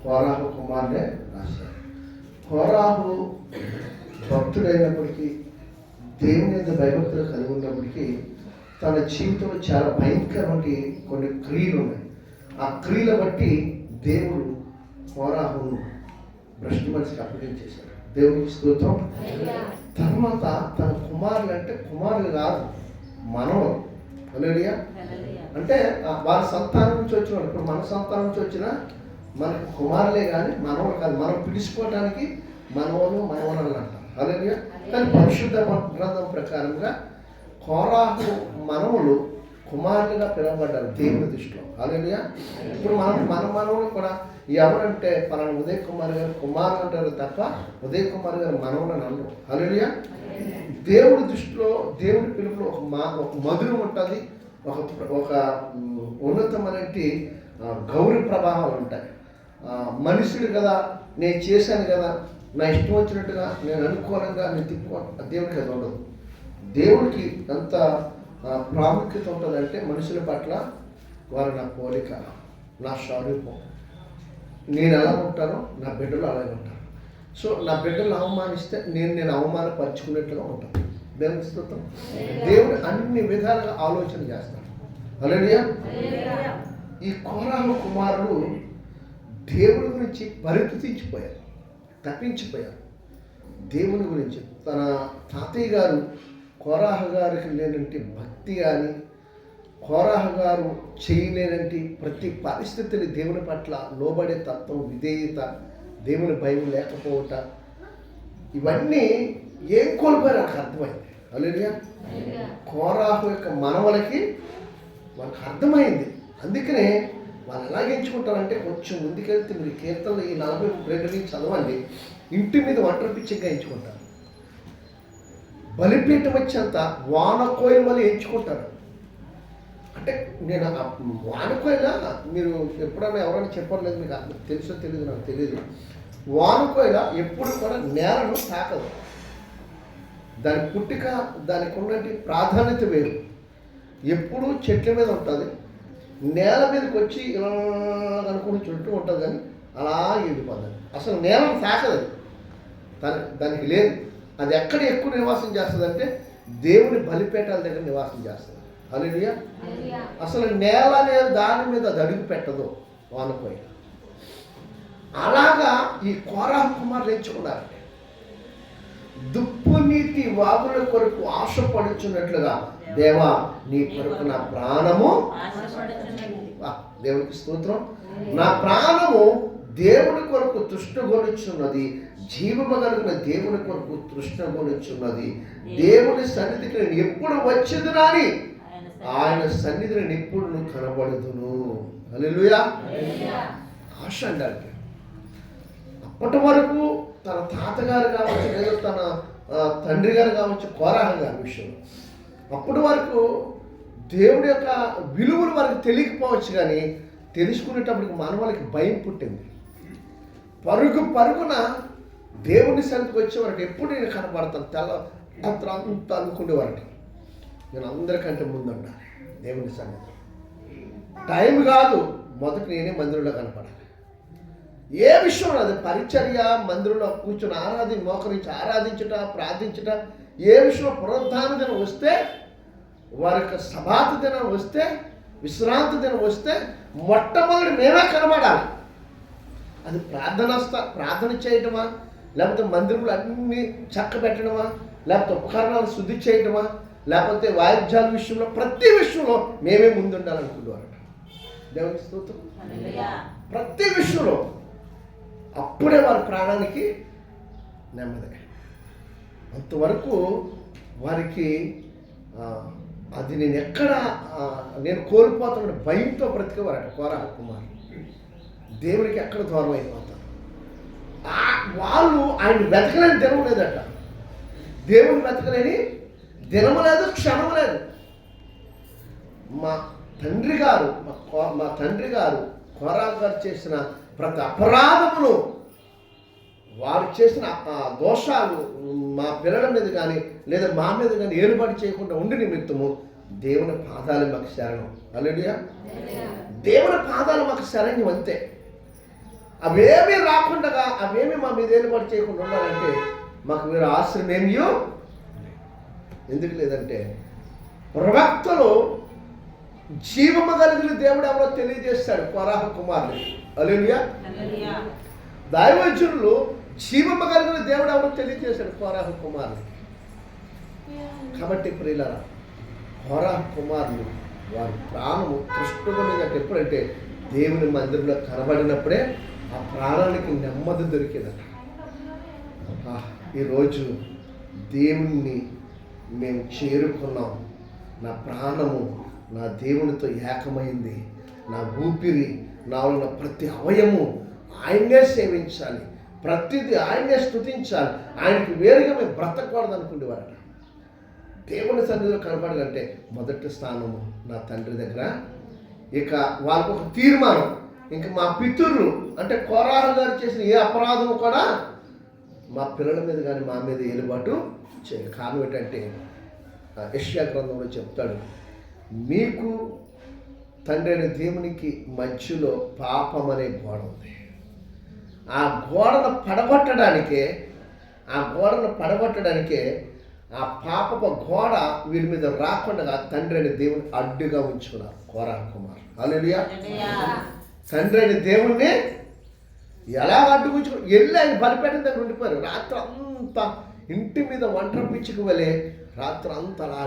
కోరాహు కుమారుడే రాశారు. కోరాహు భక్తుడైనప్పటికీ, దేవుని యొక్క భయభక్తులు కలిగి ఉన్నప్పటికీ తన జీవితంలో చాలా భయంకరమైన కొన్ని క్రియలు ఉన్నాయి. ఆ క్రియలు బట్టి దేవుడు కోరాహును భ్రష్టు మనిషికి అప్పగించేశాడు. దేవునికి స్తోత్రం. తర్వాత తన కుమారులు, అంటే కుమారులు కాదు, మనవలు. హల్లెలూయా. అంటే వారి సంతానం నుంచి వచ్చిన, ఇప్పుడు మన సంతానం నుంచి వచ్చిన మనకి కుమారులే కానీ మనవలు కాదు. మనం పిలుచుకోవటానికి మనవలు మనవరాలు అంటాం. హల్లెలూయా. కానీ పరిశుద్ధ గ్రంథం ప్రకారంగా కోరాహు మనవులు కుమారులుగా పిలువబడ్డారు దేవుని దృష్టిలో. హల్లెలూయా. ఇప్పుడు మన మనవులు కూడా ఎవరంటే పలానా ఉదయ్ కుమార్ గారు కుమారులు అంటారు తప్ప ఉదయ్ కుమార్ గారు మనవులు అని అనరు. హల్లెలూయా. దేవుడి దృష్టిలో, దేవుడి పిలుపులో ఒక మధురం ఉంటుంది, ఒక ఉన్నతమైన గౌరవ ప్రభావాలు ఉంటాయి. మనుషుడు కదా, నేను చేశాను కదా, నా ఇష్టం వచ్చినట్టుగా నేను అనుకూలంగా నేను తిప్పుకోను, దేవుడికి అది ఉండదు. దేవుడికి ఎంత ప్రాముఖ్యత ఉంటుందంటే మనుషుల పట్ల వారు నా పోలిక, నా స్వరూపం, నేను ఎలా ఉంటానో నా బిడ్డలు అలాగే ఉంటాను. సో నా బిడ్డలు అవమానిస్తే నేను అవమానపరుచుకున్నట్లుగా ఉంటాను. దేవుని స్తోత్రం. దేవుడు అన్ని విధాలుగా ఆలోచన చేస్తాడు. హల్లెలూయా. ఈ కోరాహు కుమారులు దేవుడి గురించి పరితపించిపోయారు, తప్పించిపోయారు. దేవుని గురించి తన తాతయ్య గారు కోరాహు గారికి లేనంటే భక్తి కానీ, కోరాహు గారు చేయలేనంటే ప్రతి పరిస్థితిని దేవుని పట్ల లోబడే తత్వం, విధేయత, దేవుని భయం లేకపోవట, ఇవన్నీ ఏం కోల్పోయారు నాకు అర్థమైంది. హల్లెలూయా. కోరాహు యొక్క మనవలకి వాళ్ళకి అర్థమైంది. అందుకనే వాళ్ళు ఎలాగ ఎంచుకుంటారంటే, కొంచెం ముందుకెళ్తే మీరు కీర్తనలు ఈ 42 చదవండి, ఇంటి మీద ఒంటరి పిచ్చిగా ఎంచుకుంటారు. బలిపీఠం వచ్చేంత వానకోయిల వల్ల ఎంచుకుంటారు. అంటే నేను వానకోయిల, మీరు ఎప్పుడైనా ఎవరైనా చెప్పలేదు, మీకు తెలుసో తెలియదు, నాకు తెలియదు. వానకోయిల ఎప్పుడు కూడా నేలను తాకదు. దాని పుట్టిక, దానికి ఉన్నటువంటి ప్రాధాన్యత వేరు. ఎప్పుడూ చెట్ల మీద ఉంటుంది, నేల మీదకి వచ్చి ఇలా అనుకుని చుట్టూ ఉంటుంది, కానీ అలా వెళ్ళిపోతుంది. అసలు నేలను తాకదు, దానికి లేదు. అది ఎక్కడ ఎక్కువ నివాసం చేస్తుందంటే దేవుని బలిపీఠాల దగ్గర నివాసం చేస్తుంది. హల్లెలూయా. అసలు నేల అనేది దాని మీద అది అడుగు పెట్టదు వానకోయిల. అలాగా ఈ కోరాహు కుమారులు ఎంచుకున్నారంటే, దుప్పు నీటి వాగుల కొరకు ఆశపడుచున్నట్లుగా దేవా నీ కొరకు నా ప్రాణము, దేవునికి స్తోత్రం, నా ప్రాణము దేవుని కొరకు తృష్ణగొనుచున్నది, జీవము కలిగిన దేవుని కొరకు తృష్ణగొనుచున్నది. దేవుని సన్నిధికి నేను ఎప్పుడు వచ్చేదునా అని ఆయన సన్నిధిని నేను ఎప్పుడు కనబడుదును. హల్లెలూయా. ఆశ అండి. అప్పటి వరకు తన తాతగారు కావచ్చు, లేదా తన తండ్రి గారు కావచ్చు, కోరాహు గారి విషయంలో అప్పటి వరకు దేవుడి యొక్క విలువలు వారికి తెలియకపోవచ్చు, కానీ తెలుసుకునేటప్పటికి మానవాళికి భయం పుట్టింది. పరుగున దేవుని సన్నిధికి వచ్చేవారికి ఎప్పుడు నేను కనపడతాను, తెల్ల అంతా అనుకునేవారికి నేను అందరికంటే ముందు ఉండాలి దేవుని సన్నిధి. టైం కాదు, మొదటి నేనే మందిరంలో కనపడాలి. ఏ విషయం అది పరిచర్య, మందిరంలో కూర్చొని మోకరించి ఆరాధించుట, ప్రార్థించుట, ఏ విషయంలో పునరుద్ధాన దినం వస్తే, వారి యొక్క సభాత దినం వస్తే, విశ్రాంతి దినం వస్తే మొట్టమొదటి మేమే కనబడాలి. అది ప్రార్థన చేయటమా, లేకపోతే మందిరంలో అన్నీ చక్క పెట్టడమా, లేకపోతే ఉపకరణాలు శుద్ధి చేయటమా, లేకపోతే వాయిద్యాల విషయంలో ప్రతి విషయంలో మేమే ముందుండాలనుకునేవారు. దేవుని స్తోత్రం. ప్రతి విషయంలో అప్పుడే వారి ప్రాణానికి నెమ్మది. అంతవరకు వారికి అది నేను కోల్పోతానని భయంతో బ్రతికేవారట కోరాహు కుమారులు. దేవుడికి ఎక్కడ దూరం అయిపోతారు. వాళ్ళు ఆయన వెతకలేని దినం లేదట. దేవుని వెతకలేని దినము లేదు, క్షణము లేదు. మా తండ్రి గారు కోరాహు గారు చేసిన ప్రతి అపరాధములు, వారు చేసిన దోషాలు మా పిల్లల మీద కానీ లేదా మా మీద కానీ ఏలుబడి చేయకుండా ఉండి నిమిత్తము దేవుని పాదాలు మాకు శరణం. హల్లెలూయా. దేవుని పాదాలు మాకు శరణ్యం అంతే. అవేమీ రాకుండా, అవేమి మా మీద ఏలుబడి చేయకుండా ఉండాలంటే మాకు వేరే ఆశ్రయం ఏమియో ఎందుకు లేదంటే ప్రవక్తలు జీవము కలిగిన దేవుడు ఎవరో తెలియజేస్తాడు కోరాహు కుమారుడు. హల్లెలూయా. దైవజనులు జీవము కలిగిన దేవుడు ఎవరో తెలియజేశాడు కోరాహు కుమారుడు. కాబట్టి ప్రియులారా, కోరాహు కుమారులు వారి ప్రాణము కృష్ణుడు ఎప్పుడంటే దేవుని మందిరంలో కనబడినప్పుడే ఆ ప్రాణానికి నెమ్మది దొరికేదట. ఈరోజు దేవుణ్ణి మేము చేరుకున్నాం, నా ప్రాణము నా దేవునితో ఏకమైంది, నా ఊపిరి నాలో ఉన్న ప్రతి అవయము ఆయన్నే సేవించాలి, ప్రతిదీ ఆయన్నే స్తుతించాలి, ఆయనకి వేరుగా మేము బ్రతకూడదు అనుకునేవారట. దేవుని సన్నిధిలో కనబడాలంటే మొదటి స్థానము నా తండ్రి దగ్గర. ఇక వాళ్ళకు ఒక తీర్మానం, ఇంకా మా పితరులు అంటే కోరాహు గారు చేసిన ఏ అపరాధము కూడా మా పిల్లల మీద కానీ మా మీద ఏలుబాటు చేయాలి. కారణం ఏంటంటే యెషయా గ్రంథంలో చెప్తాడు, మీకు తండ్రి అయిన దేవునికి మధ్యలో పాపం అనే గోడ ఉంది. ఆ గోడను పడగొట్టడానికే ఆ పాపపు గోడ వీరి మీద రాకుండా తండ్రి అయిన దేవుని అడ్డుగా ఉంచుకున్నారు కోరాహు కుమార్. హల్లెలూయా. తండ్రి అయిన దేవుణ్ణి ఎలా అడ్డుకుంచుకున్నారు? వెళ్ళి ఆయన బలిపీఠం దగ్గర ఉండిపోయారు. రాత్రి అంతా ఇంటి మీద ఒంటరి పిచ్చికి వెళ్ళే రాత్రి అంతా అలా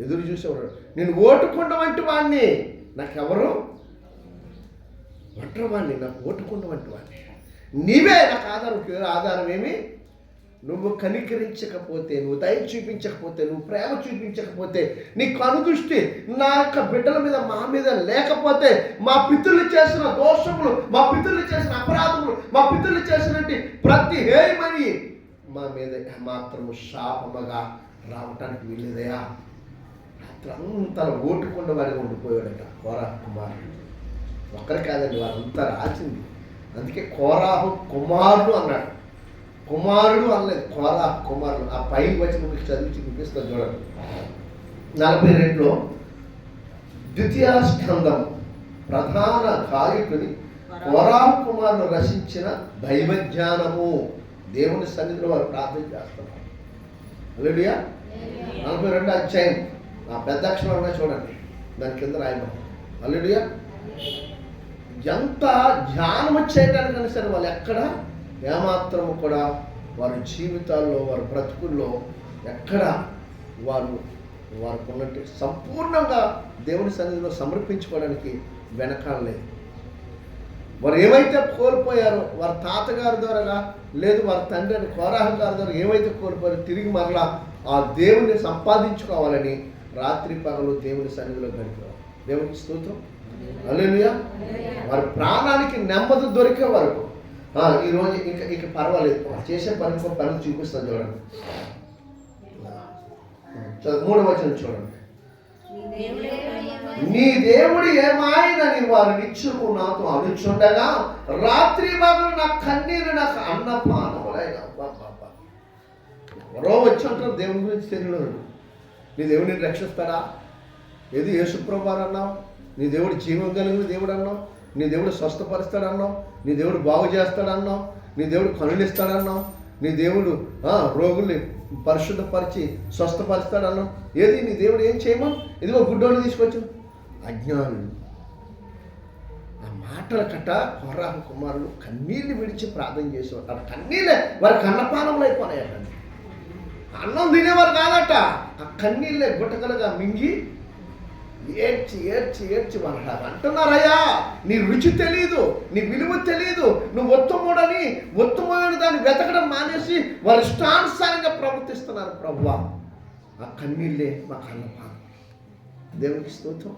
ఎదురు చూసేవారు. నేను ఓటుకుండ వంటి వాడిని, నాకెవరు ఒంటరి వాడిని, నాకు ఓటుకుండ వంటి వాడిని, నీవే నాకు ఆధారం ఏమి? నువ్వు కనికరించకపోతే, నువ్వు దయ చూపించకపోతే, నువ్వు ప్రేమ చూపించకపోతే, నీ కనుదృష్టి నా యొక్క బిడ్డల మీద మా మీద లేకపోతే, మా పితరులు చేసిన దోషములు, మా పితరులు చేసిన అపరాధములు, మా పితరులు చేసినట్టు ప్రతి హేయమని మా మీద మాత్రము శాపముగా రావటానికి వీలేదయా. రాత్రి అంతా ఓటుకుండా వాడిగా ఉండిపోయాడట కోరాహు కుమారుడు. ఒక్కరి కాదండి, వారంతా రాసింది. అందుకే కోరాహు కుమారుడు అన్నాడు, కుమారుడు అనలేదు, కోరాహు కుమారుడు. ఆ పైకి వచ్చి మీకు చదివి చూపిస్తాను చూడండి. 42లో ద్వితీయ స్కంధం ప్రధాన గాయకుని కోరాహు కుమారుడు రచించిన దైవజ్ఞానము. దేవుని సన్నిధిలో వారు ప్రార్థన చేస్తున్నారు. హల్లెలూయా. 42 అధ్యాయం ఆ పెద్ద అక్షరాలుగా చూడండి, దాని కింద రాయబడి. హల్లెలూయా. ఎంత ధ్యానం చేయడానికైనా సరే వాళ్ళు ఎక్కడ ఏమాత్రము కూడా వారి జీవితాల్లో, వారి బ్రతుకుల్లో ఎక్కడ వారికి ఉన్నట్టు సంపూర్ణంగా దేవుని సన్నిధిలో సమర్పించుకోవడానికి వెనకాడలేదు. వారు ఏమైతే కోల్పోయారో వారి తాతగారి ద్వారా, లేదు వారి తండ్రి అని కోరాహు గారి ద్వారా ఏమైతే కోల్పోయారో తిరిగి మరలా ఆ దేవుని సంపాదించుకోవాలని రాత్రి పగలు దేవుని సన్నిధిలో గడిపారు. దేవునికి స్తోత్రం. హల్లెలూయా. వారి ప్రాణానికి నెమ్మది దొరికే వరకు ఈరోజు ఇక పర్వాలేదు, చేసే పని చూపిస్తాను చూడండి. 3వ వచనం చూడండి. నీ దేవుడు ఏమాయనని వారు నిత్యము నాతో అనుచుండగా రాత్రి పగలు నా కన్నీరు నాకు అన్నపానములైన. ఎవరో వచ్చి అంటారు దేవుని గురించి తెలియదు. నీ దేవుడిని రక్షిస్తాడా? ఏది యేసుప్రభు అన్నావు, నీ దేవుడు జీవం కలిగిన దేవుడు అన్నావు, నీ దేవుడు స్వస్థపరుస్తాడన్నావు, నీ దేవుడు బాగు చేస్తాడన్నావు, నీ దేవుడు కనులిస్తాడన్నావు, నీ దేవుడు రోగుల్ని పరిశుద్ధపరిచి స్వస్థపరుస్తాడన్నావు. ఏది నీ దేవుడు ఏం చేయమని? ఇదిగో గుడ్డోని తీసుకొచ్చు. అజ్ఞానులు ఆ మాటల కట్ట కోరాహు కుమారులు కన్నీళ్ళు విడిచి ప్రార్థన చేసేవారు. ఆ కన్నీళ్ళే వారి కన్నపానంలో అయిపోయినాయట. అన్నం తినేవారు కాదట, ఆ కన్నీళ్ళే గుట్టకలుగా మింగి ఏడ్చి ఏడ్చి ఏడ్చి అంటారు. అంటున్నారయ్యా, నీ రుచి తెలియదు, నీ విలువ తెలియదు, నువ్వు ఉత్తముడని ఉత్తమమైన దాన్ని వెతకడం మానేసి వారి ఇష్టానుసారంగా ప్రవర్తిస్తున్నారు. ప్రభువా, ఆ కన్నీళ్ళే మా కన్నపానం. దేవునికి స్తోత్రం.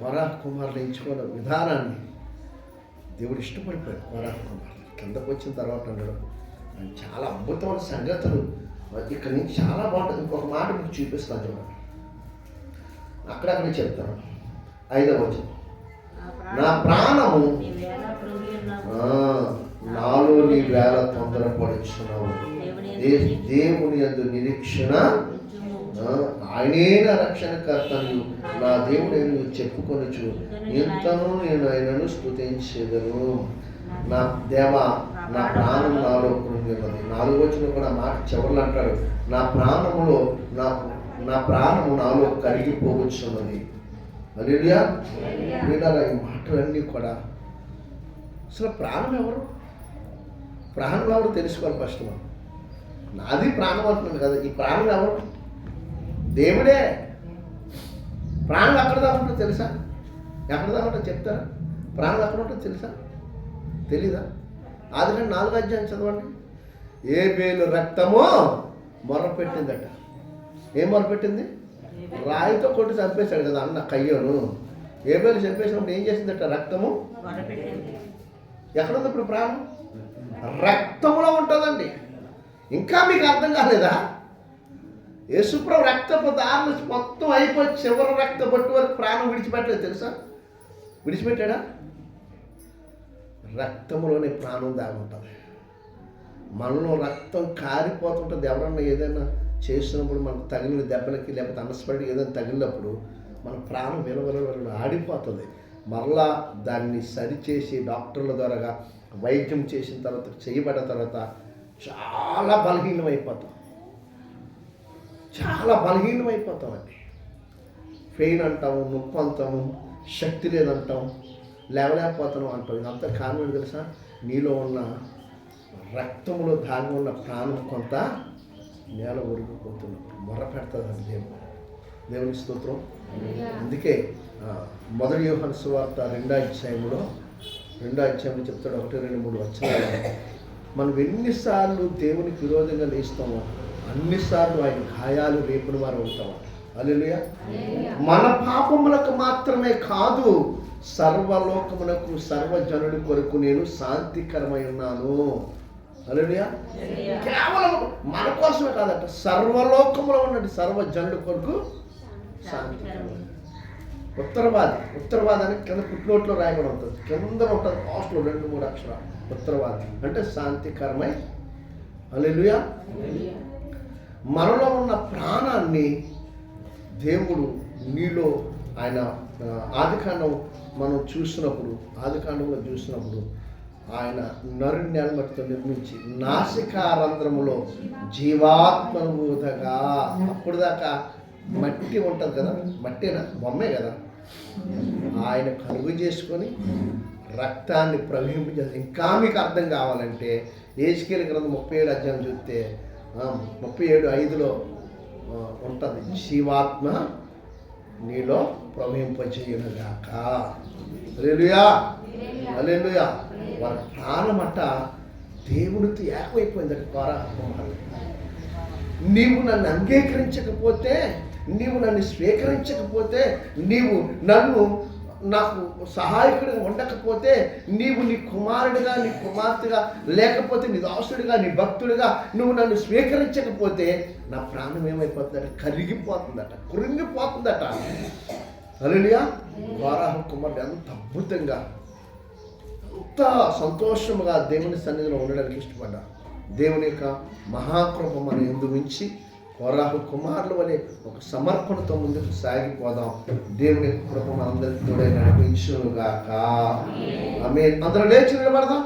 కోరాహు కుమారులు ఎంచుకోవడం విధానాన్ని దేవుడు ఇష్టపడిపోయాడు. కోరాహు కుమారులు కిందకు వచ్చిన తర్వాత ఉండడం చాలా అద్భుతమైన సంగతులు ఇక్కడ నుంచి చాలా బాగుంటుంది. ఇంకొక మాట మీకు చూపిస్తాను చూడండి, అక్కడక్కడ చెప్తాను. 5వ వచనం. నా ప్రాణము నాలో నీ వేళ తొందరపడుచున్నావు, దేవుని యందు నిరీక్షణ ఆయనే నా రక్షణకర్తను నా దేవుడేను చెప్పుకొనుచు ఇంతను నేను ఆయనను స్తుతించెదను. నా దేవ నా ప్రాణం నాలో కృంగినది. 4వ వచనం కూడా మాట చివరిలో అంటాడు, నా ప్రాణము నాలో కరిగిపోవచ్చున్నది. హల్లెలూయా. ప్రియులారా, ఈ మాటలన్నీ కూడా అసలు ప్రాణం ఎవరు తెలుసుకోవాలి ఫస్ట్. మనం నాది ప్రాణం అంటున్నాను కదా, ఈ ప్రాణం ఎవరు? దేవుడే. ప్రాణం ఎక్కడ దాకా ఉంటుందో తెలుసా? ఎక్కడ దాకా ఉంటుందో చెప్తారా? ప్రాణం ఎక్కడ ఉంటుందో తెలుసా? తెలీదా? ఆదికాండం 4వ అధ్యాయం చదవండి. ఏబేలు రక్తము మొరపెట్టిందట. ఏం మొరపెట్టింది? రాయితో కొట్టి చంపేశాడు కదా అన్న కయ్యోను. ఏబేలు చంపేసినప్పుడు ఏం చేసిందట? రక్తము. ఎక్కడుంది ఇప్పుడు ప్రాణం? రక్తములో ఉంటుందండి. ఇంకా మీకు అర్థం కాలేదా? యేసుప్రభు రక్తపు దారులు మొత్తం అయిపోయి చివరి రక్త బొట్టు వరకు ప్రాణం విడిచిపెట్టలేదు తెలుసా? విడిచిపెట్టాడా? రక్తంలోనే ప్రాణం దాగి ఉంటుంది. మనలో రక్తం కారిపోతుంటుంది. ఎవరన్నా ఏదైనా చేసినప్పుడు మనకు తగిలిన దెబ్బలకి లేకపోతే అనస్పడి ఏదైనా తగిలినప్పుడు మన ప్రాణం విలవిల ఆడిపోతుంది. మరలా దాన్ని సరిచేసి డాక్టర్ల ద్వారా వైద్యం చేసిన తర్వాత చేయబడిన తర్వాత చాలా బలహీనమైపోతామండి. పెయిన్ అంటాము, నొప్పి అంటాము, శక్తి లేదంటాం, లేవలేకపోతాం అంటాం. ఇదంతా కారణం తెలుసా? నీలో ఉన్న రక్తంలో దాగి ఉన్న ప్రాణం కొంత నేల ఒరిగిపోతున్నప్పుడు మొర్ర పెడతాదండి దేవుని స్తోత్రం. అందుకే 1 యోహాను సువార్త 2వ అధ్యాయంలో చెప్తాడు, 1, 2, 3 వచనాలు. మనం ఎన్నిసార్లు దేవునికి విరోధంగా లేస్తామో అన్నిసార్లు ఆయన గాయాలు రేపుని వారు ఉంటాము. హల్లెలూయా. మన పాపములకు మాత్రమే కాదు, సర్వలోకమునకు సర్వజనుడి కొరకు నేను శాంతికరమై ఉన్నాను. హల్లెలూయా. కేవలం మన కోసమే కాదట, సర్వలోకములో ఉన్నది సర్వజనుడి కొరకు శాంతికరమై. ఉత్తరవాదాన్ని కింద పుట్టినోట్లో రాయబడి ఉంటుంది, కింద ఉంటుంది లాస్ట్లో 2-3 అక్షరాలు. ఉత్తరవాది అంటే శాంతికరమై. హల్లెలూయా. మనలో ఉన్న ప్రాణాన్ని దేవుడు నీలో ఆయన ఆదికాండంలో చూసినప్పుడు ఆయన నరుని నెలమట్టితో నిర్మించి నాసికారంధ్రములో జీవాత్మను ఊదగా. అప్పుడు దాకా మట్టి ఉంటుంది కదా, మట్టేనా, బొమ్మే కదా. ఆయన కలుగు చేసుకొని రక్తాన్ని ప్రవహింపజేసి. ఇంకా మీకు అర్థం కావాలంటే హెజ్కేలు గ్రంథం 37వ అధ్యాయం చూస్తే 37:5లో ఉంటుంది, జీవాత్మ నీలో ప్రవహింపజేయునుగాక. హల్లెలూయా. హల్లెలూయా. వాళ్ళ ప్రాణమట దేవునితో ఏకమైపోయిందట. నీవు నన్ను అంగీకరించకపోతే, నీవు నన్ను స్వీకరించకపోతే, నీవు నాకు సహాయకుడిగా ఉండకపోతే, నీవు నీ కుమారుడిగా, నీ కుమార్తెగా, లేకపోతే నీ దాసుడిగా, నీ భక్తుడిగా నువ్వు నన్ను స్వీకరించకపోతే నా ప్రాణం ఏమైపోతుందట? కరిగిపోతుందట, కృంగిపోతుందట. హల్లెలూయా. కోరహు కుమారుడు ఎంత అద్భుతంగా, ఎంత సంతోషముగా దేవుని సన్నిధిలో ఉండడానికి ఇష్టపడ్డా. దేవుని యొక్క మహాకృప మన యందు ఉంచి కోరహు కుమారుల వలె ఒక సమర్పణతో ముందుకు సాగిపోదాం. దేవుని కృప మనందరికీ తోడై నడిపించునుగాక. ఆమేన్. అందరూ లేచి నిలబడదాం.